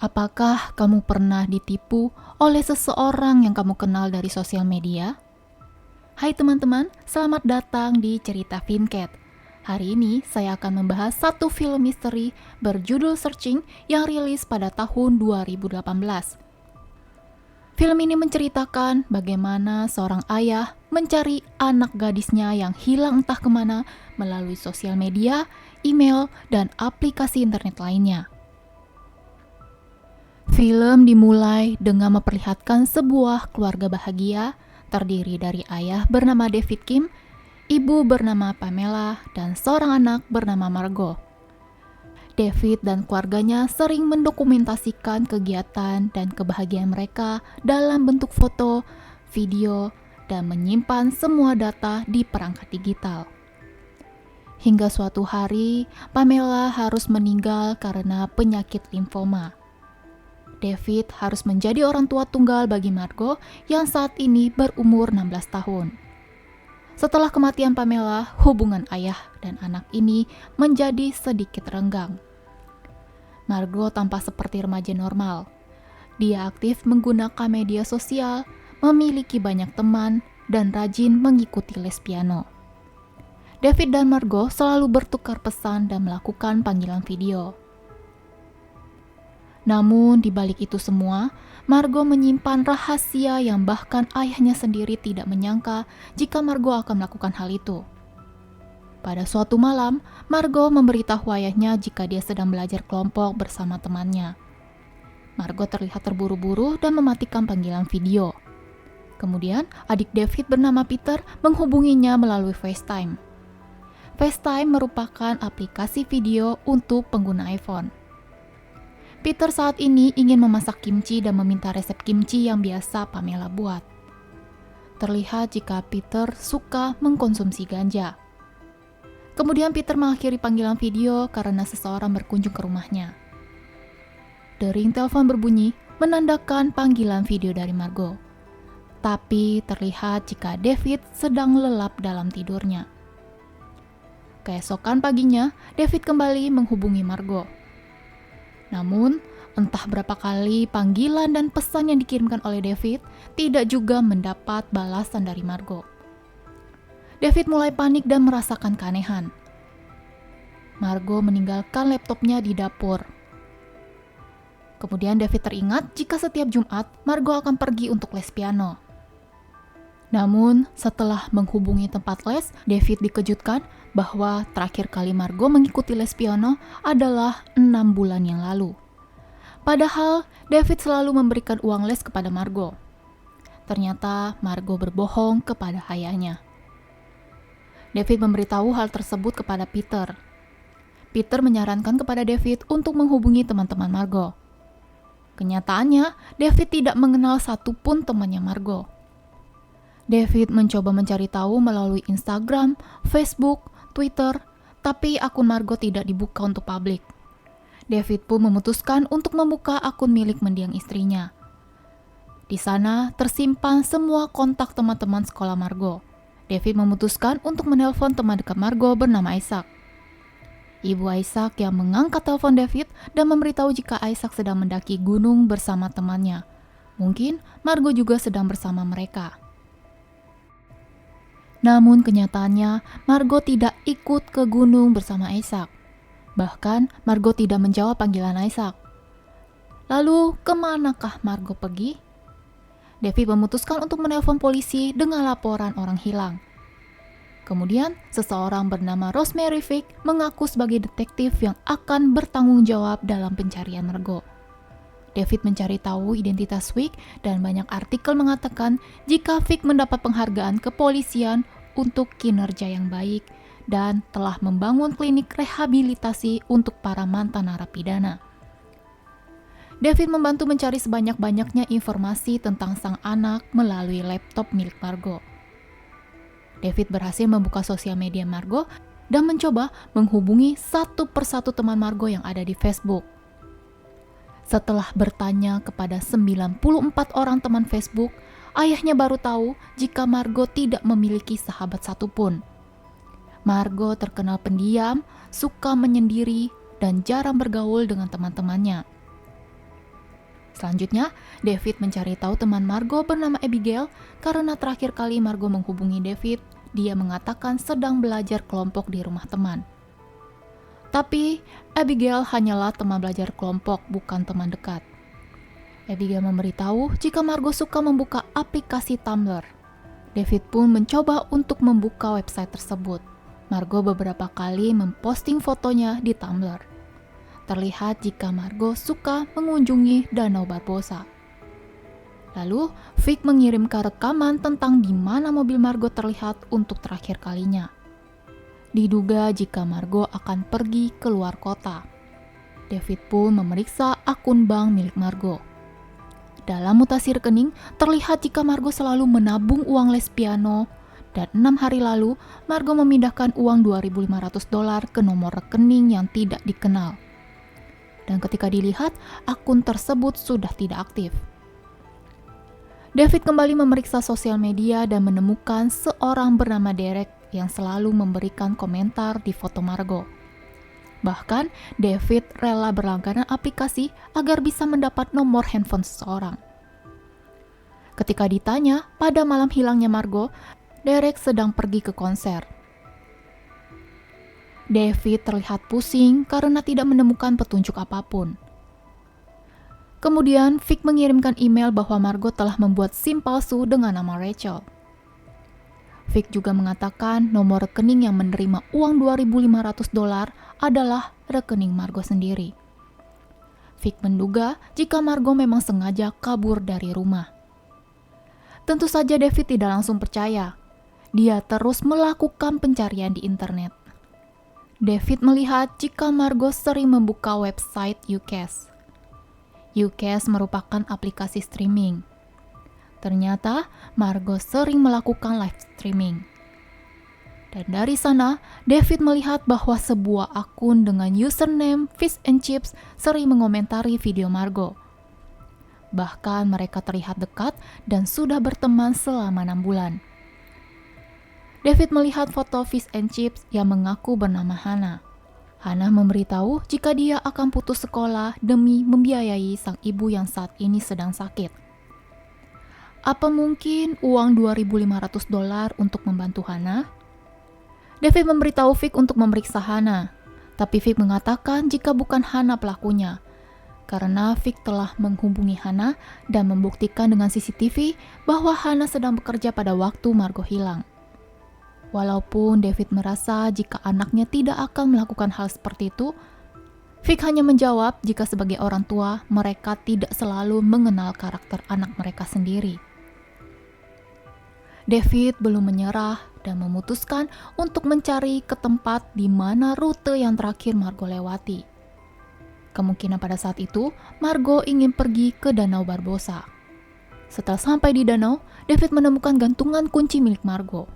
Apakah kamu pernah ditipu oleh seseorang yang kamu kenal dari sosial media? Hai teman-teman, selamat datang di Cerita Vincat. Hari ini saya akan membahas satu film misteri berjudul Searching yang rilis pada tahun 2018. Film ini menceritakan bagaimana seorang ayah mencari anak gadisnya yang hilang entah kemana melalui sosial media, email, dan aplikasi internet lainnya. Film dimulai dengan memperlihatkan sebuah keluarga bahagia terdiri dari ayah bernama David Kim, ibu bernama Pamela, dan seorang anak bernama Margot. David dan keluarganya sering mendokumentasikan kegiatan dan kebahagiaan mereka dalam bentuk foto, video, dan menyimpan semua data di perangkat digital. Hingga suatu hari, Pamela harus meninggal karena penyakit limfoma. David harus menjadi orang tua tunggal bagi Margot yang saat ini berumur 16 tahun. Setelah kematian Pamela, hubungan ayah dan anak ini menjadi sedikit renggang. Margot tampak seperti remaja normal. Dia aktif menggunakan media sosial, memiliki banyak teman, dan rajin mengikuti les piano. David dan Margot selalu bertukar pesan dan melakukan panggilan video. Namun di balik itu semua, Margot menyimpan rahasia yang bahkan ayahnya sendiri tidak menyangka jika Margot akan melakukan hal itu. Pada suatu malam, Margot memberitahu ayahnya jika dia sedang belajar kelompok bersama temannya. Margot terlihat terburu-buru dan mematikan panggilan video. Kemudian, adik David bernama Peter menghubunginya melalui FaceTime. FaceTime merupakan aplikasi video untuk pengguna iPhone. Peter saat ini ingin memasak kimchi dan meminta resep kimchi yang biasa Pamela buat. Terlihat jika Peter suka mengkonsumsi ganja. Kemudian Peter mengakhiri panggilan video karena seseorang berkunjung ke rumahnya. Dering telepon berbunyi menandakan panggilan video dari Margot. Tapi terlihat jika David sedang lelap dalam tidurnya. Keesokan paginya, David kembali menghubungi Margot. Namun, entah berapa kali panggilan dan pesan yang dikirimkan oleh David tidak juga mendapat balasan dari Margot. David mulai panik dan merasakan keanehan. Margot meninggalkan laptopnya di dapur. Kemudian David teringat jika setiap Jumat Margot akan pergi untuk les piano. Namun, setelah menghubungi tempat les, David dikejutkan bahwa terakhir kali Margot mengikuti les piano adalah 6 bulan yang lalu. Padahal, David selalu memberikan uang les kepada Margot. Ternyata Margot berbohong kepada ayahnya. David memberitahu hal tersebut kepada Peter. Peter menyarankan kepada David untuk menghubungi teman-teman Margot. Kenyataannya, David tidak mengenal satupun temannya Margot. David mencoba mencari tahu melalui Instagram, Facebook, Twitter, tapi akun Margot tidak dibuka untuk publik. David pun memutuskan untuk membuka akun milik mendiang istrinya. Di sana tersimpan semua kontak teman-teman sekolah Margot. David memutuskan untuk menelpon teman dekat Margot bernama Isaac. Ibu Isaac yang mengangkat telepon David dan memberitahu jika Isaac sedang mendaki gunung bersama temannya. Mungkin Margot juga sedang bersama mereka. Namun kenyataannya, Margot tidak ikut ke gunung bersama Isaac. Bahkan, Margot tidak menjawab panggilan Isaac. Lalu, kemanakah Margot pergi? David memutuskan untuk menelpon polisi dengan laporan orang hilang. Kemudian, seseorang bernama Rosemary Fick mengaku sebagai detektif yang akan bertanggung jawab dalam pencarian Margot. David mencari tahu identitas Fick dan banyak artikel mengatakan jika Fick mendapat penghargaan kepolisian untuk kinerja yang baik dan telah membangun klinik rehabilitasi untuk para mantan narapidana. David membantu mencari sebanyak-banyaknya informasi tentang sang anak melalui laptop milik Margot. David berhasil membuka sosial media Margot dan mencoba menghubungi satu persatu teman Margot yang ada di Facebook. Setelah bertanya kepada 94 orang teman Facebook, ayahnya baru tahu jika Margot tidak memiliki sahabat satupun. Margot terkenal pendiam, suka menyendiri, dan jarang bergaul dengan teman-temannya. Selanjutnya, David mencari tahu teman Margot bernama Abigail karena terakhir kali Margot menghubungi David, dia mengatakan sedang belajar kelompok di rumah teman. Tapi, Abigail hanyalah teman belajar kelompok, bukan teman dekat. Abigail memberitahu jika Margot suka membuka aplikasi Tumblr. David pun mencoba untuk membuka website tersebut. Margot beberapa kali memposting fotonya di Tumblr. Terlihat jika Margot suka mengunjungi Danau Barbosa. Lalu, Vic mengirimkan rekaman tentang di mana mobil Margot terlihat untuk terakhir kalinya. Diduga jika Margot akan pergi keluar kota. David pun memeriksa akun bank milik Margot. Dalam mutasi rekening, terlihat jika Margot selalu menabung uang les piano, dan 6 hari lalu, Margot memindahkan uang $2.500 ke nomor rekening yang tidak dikenal. Dan ketika dilihat, akun tersebut sudah tidak aktif. David kembali memeriksa sosial media dan menemukan seorang bernama Derek yang selalu memberikan komentar di foto Margot. Bahkan, David rela berlangganan aplikasi agar bisa mendapat nomor handphone seseorang. Ketika ditanya pada malam hilangnya Margot, Derek sedang pergi ke konser. David terlihat pusing karena tidak menemukan petunjuk apapun. Kemudian, Vic mengirimkan email bahwa Margot telah membuat SIM palsu dengan nama Rachel. Vic juga mengatakan nomor rekening yang menerima uang $2.500 adalah rekening Margot sendiri. Vic menduga jika Margot memang sengaja kabur dari rumah. Tentu saja David tidak langsung percaya. Dia terus melakukan pencarian di internet. David melihat jika Margot sering membuka website Ucast. Ucast merupakan aplikasi streaming. Ternyata, Margot sering melakukan live streaming. Dan dari sana, David melihat bahwa sebuah akun dengan username Fish and Chips sering mengomentari video Margot. Bahkan mereka terlihat dekat dan sudah berteman selama 6 bulan. David melihat foto Fish and Chips yang mengaku bernama Hannah. Hannah memberitahu jika dia akan putus sekolah demi membiayai sang ibu yang saat ini sedang sakit. Apa mungkin uang $2.500 untuk membantu Hannah? David memberitahu Vic untuk memeriksa Hannah, tapi Vic mengatakan jika bukan Hannah pelakunya, karena Vic telah menghubungi Hannah dan membuktikan dengan CCTV bahwa Hannah sedang bekerja pada waktu Margot hilang. Walaupun David merasa jika anaknya tidak akan melakukan hal seperti itu, Vic hanya menjawab jika sebagai orang tua mereka tidak selalu mengenal karakter anak mereka sendiri. David belum menyerah dan memutuskan untuk mencari ke tempat di mana rute yang terakhir Margot lewati. Kemungkinan pada saat itu, Margot ingin pergi ke Danau Barbosa. Setelah sampai di danau, David menemukan gantungan kunci milik Margot.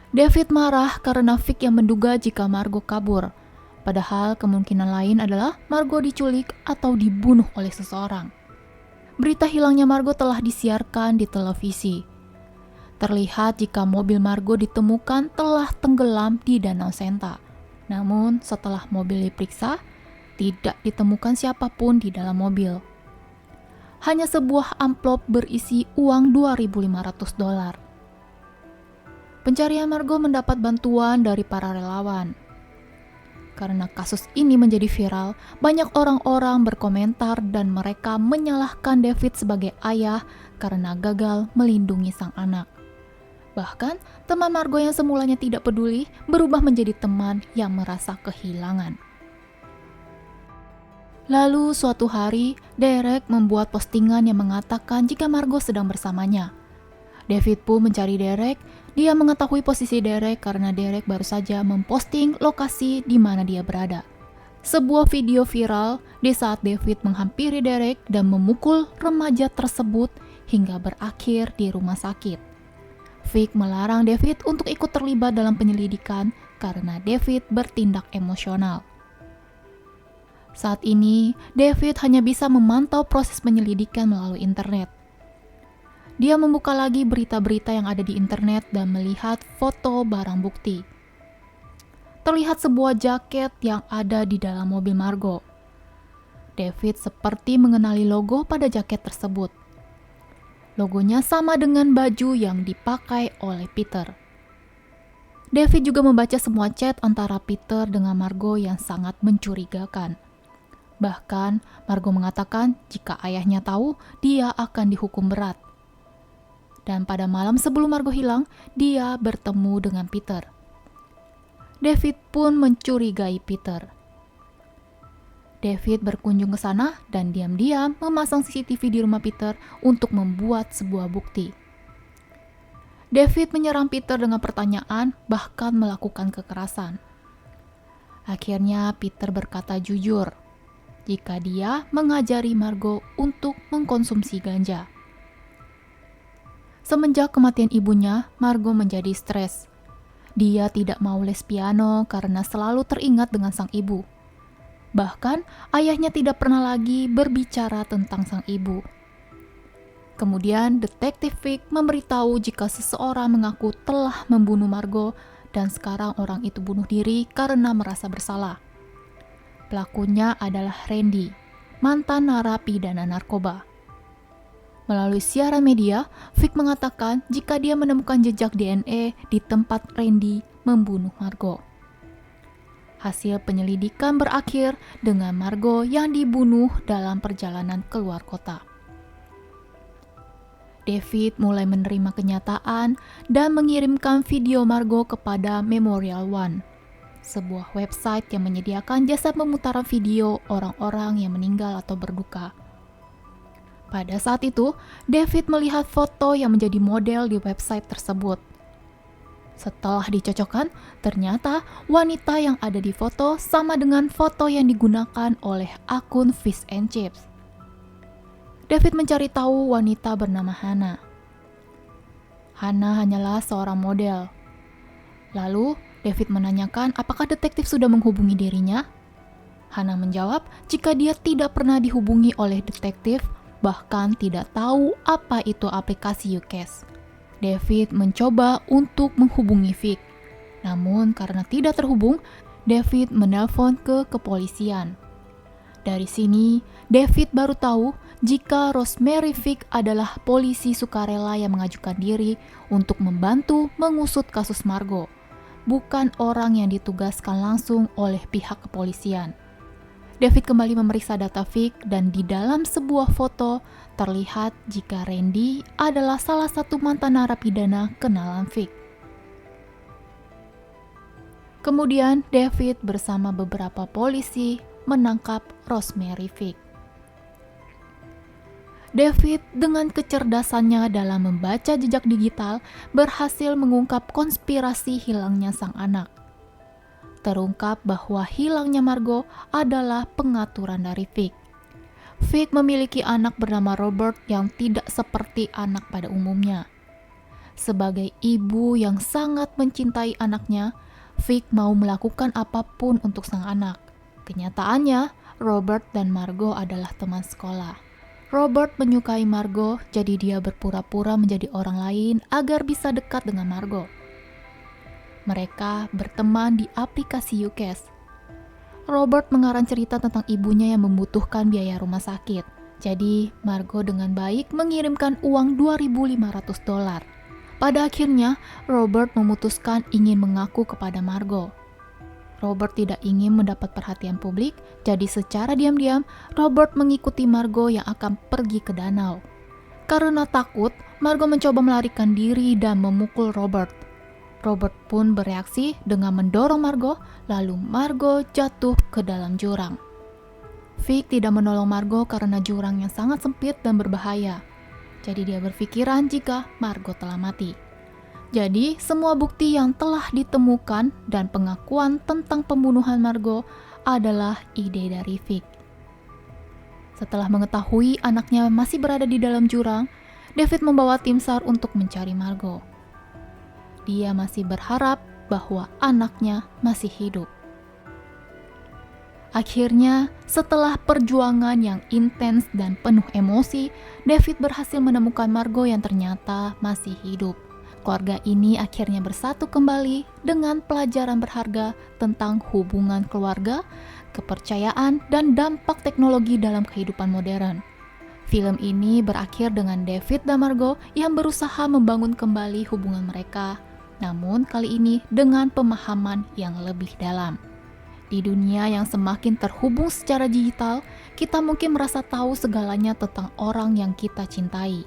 David marah karena Vic yang menduga jika Margot kabur, padahal kemungkinan lain adalah Margot diculik atau dibunuh oleh seseorang. Berita hilangnya Margot telah disiarkan di televisi. Terlihat jika mobil Margot ditemukan telah tenggelam di Danau Senta. Namun setelah mobil diperiksa, tidak ditemukan siapapun di dalam mobil. Hanya sebuah amplop berisi uang $2.500. Pencarian Margot mendapat bantuan dari para relawan. Karena kasus ini menjadi viral, banyak orang-orang berkomentar dan mereka menyalahkan David sebagai ayah karena gagal melindungi sang anak. Bahkan, teman Margot yang semulanya tidak peduli berubah menjadi teman yang merasa kehilangan. Lalu suatu hari, Derek membuat postingan yang mengatakan jika Margot sedang bersamanya. David pun mencari Derek. Dia mengetahui posisi Derek karena Derek baru saja memposting lokasi di mana dia berada. Sebuah video viral di saat David menghampiri Derek dan memukul remaja tersebut hingga berakhir di rumah sakit. Vic melarang David untuk ikut terlibat dalam penyelidikan karena David bertindak emosional. Saat ini, David hanya bisa memantau proses penyelidikan melalui internet. Dia membuka lagi berita-berita yang ada di internet dan melihat foto barang bukti. Terlihat sebuah jaket yang ada di dalam mobil Margot. David seperti mengenali logo pada jaket tersebut. Logonya sama dengan baju yang dipakai oleh Peter. David juga membaca semua chat antara Peter dengan Margot yang sangat mencurigakan. Bahkan, Margot mengatakan jika ayahnya tahu, dia akan dihukum berat. Dan pada malam sebelum Margot hilang, dia bertemu dengan Peter. David pun mencurigai Peter. David berkunjung ke sana dan diam-diam memasang CCTV di rumah Peter untuk membuat sebuah bukti. David menyerang Peter dengan pertanyaan, bahkan melakukan kekerasan. Akhirnya Peter berkata jujur jika dia mengajari Margot untuk mengkonsumsi ganja. Semenjak kematian ibunya, Margot menjadi stres. Dia tidak mau les piano karena selalu teringat dengan sang ibu. Bahkan, ayahnya tidak pernah lagi berbicara tentang sang ibu. Kemudian, detektif Vic memberitahu jika seseorang mengaku telah membunuh Margot dan sekarang orang itu bunuh diri karena merasa bersalah. Pelakunya adalah Randy, mantan narapidana narkoba. Melalui siaran media, Vic mengatakan jika dia menemukan jejak DNA di tempat Randy membunuh Margot. Hasil penyelidikan berakhir dengan Margot yang dibunuh dalam perjalanan keluar kota. David mulai menerima kenyataan dan mengirimkan video Margot kepada Memorial One, sebuah website yang menyediakan jasa pemutaran video orang-orang yang meninggal atau berduka. Pada saat itu, David melihat foto yang menjadi model di website tersebut. Setelah dicocokkan, ternyata wanita yang ada di foto sama dengan foto yang digunakan oleh akun Fish and Chips. David mencari tahu wanita bernama Hannah. Hannah hanyalah seorang model. Lalu, David menanyakan apakah detektif sudah menghubungi dirinya. Hannah menjawab jika dia tidak pernah dihubungi oleh detektif, bahkan tidak tahu apa itu aplikasi YouCash. David mencoba untuk menghubungi Vic. Namun karena tidak terhubung, David menelpon ke kepolisian. Dari sini, David baru tahu jika Rosemary Vick adalah polisi sukarela yang mengajukan diri untuk membantu mengusut kasus Margot, bukan orang yang ditugaskan langsung oleh pihak kepolisian. David kembali memeriksa data Vick dan di dalam sebuah foto terlihat jika Randy adalah salah satu mantan narapidana kenalan Vick. Kemudian David bersama beberapa polisi menangkap Rosemary Vick. David dengan kecerdasannya dalam membaca jejak digital berhasil mengungkap konspirasi hilangnya sang anak. Terungkap bahwa hilangnya Margot adalah pengaturan dari Vic. Vic memiliki anak bernama Robert yang tidak seperti anak pada umumnya. Sebagai ibu yang sangat mencintai anaknya, Vic mau melakukan apapun untuk sang anak. Kenyataannya, Robert dan Margot adalah teman sekolah. Robert menyukai Margot, jadi dia berpura-pura menjadi orang lain agar bisa dekat dengan Margot. Mereka berteman di aplikasi YouCash. Robert mengarang cerita tentang ibunya yang membutuhkan biaya rumah sakit. Jadi, Margot dengan baik mengirimkan uang $2.500. Pada akhirnya, Robert memutuskan ingin mengaku kepada Margot. Robert tidak ingin mendapat perhatian publik, jadi secara diam-diam Robert mengikuti Margot yang akan pergi ke danau. Karena takut, Margot mencoba melarikan diri dan memukul Robert. Robert pun bereaksi dengan mendorong Margot, lalu Margot jatuh ke dalam jurang. Vic tidak menolong Margot karena jurang yang sangat sempit dan berbahaya. Jadi dia berpikiran jika Margot telah mati. Jadi, semua bukti yang telah ditemukan dan pengakuan tentang pembunuhan Margot adalah ide dari Vic. Setelah mengetahui anaknya masih berada di dalam jurang, David membawa tim SAR untuk mencari Margot. Dia masih berharap bahwa anaknya masih hidup. Akhirnya, setelah perjuangan yang intens dan penuh emosi, David berhasil menemukan Margot yang ternyata masih hidup. Keluarga ini akhirnya bersatu kembali dengan pelajaran berharga tentang hubungan keluarga, kepercayaan, dan dampak teknologi dalam kehidupan modern. Film ini berakhir dengan David dan Margot yang berusaha membangun kembali hubungan mereka, namun kali ini dengan pemahaman yang lebih dalam. Di dunia yang semakin terhubung secara digital, kita mungkin merasa tahu segalanya tentang orang yang kita cintai.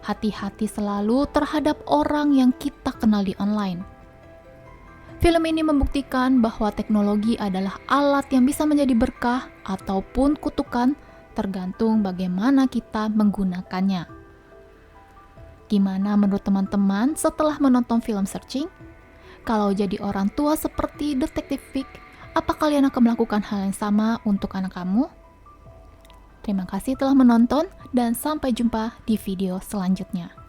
Hati-hati selalu terhadap orang yang kita kenal di online. Film ini membuktikan bahwa teknologi adalah alat yang bisa menjadi berkah ataupun kutukan, tergantung bagaimana kita menggunakannya. Gimana menurut teman-teman setelah menonton film Searching? Kalau jadi orang tua seperti Detektif Vic, apa kalian akan melakukan hal yang sama untuk anak kamu? Terima kasih telah menonton dan sampai jumpa di video selanjutnya.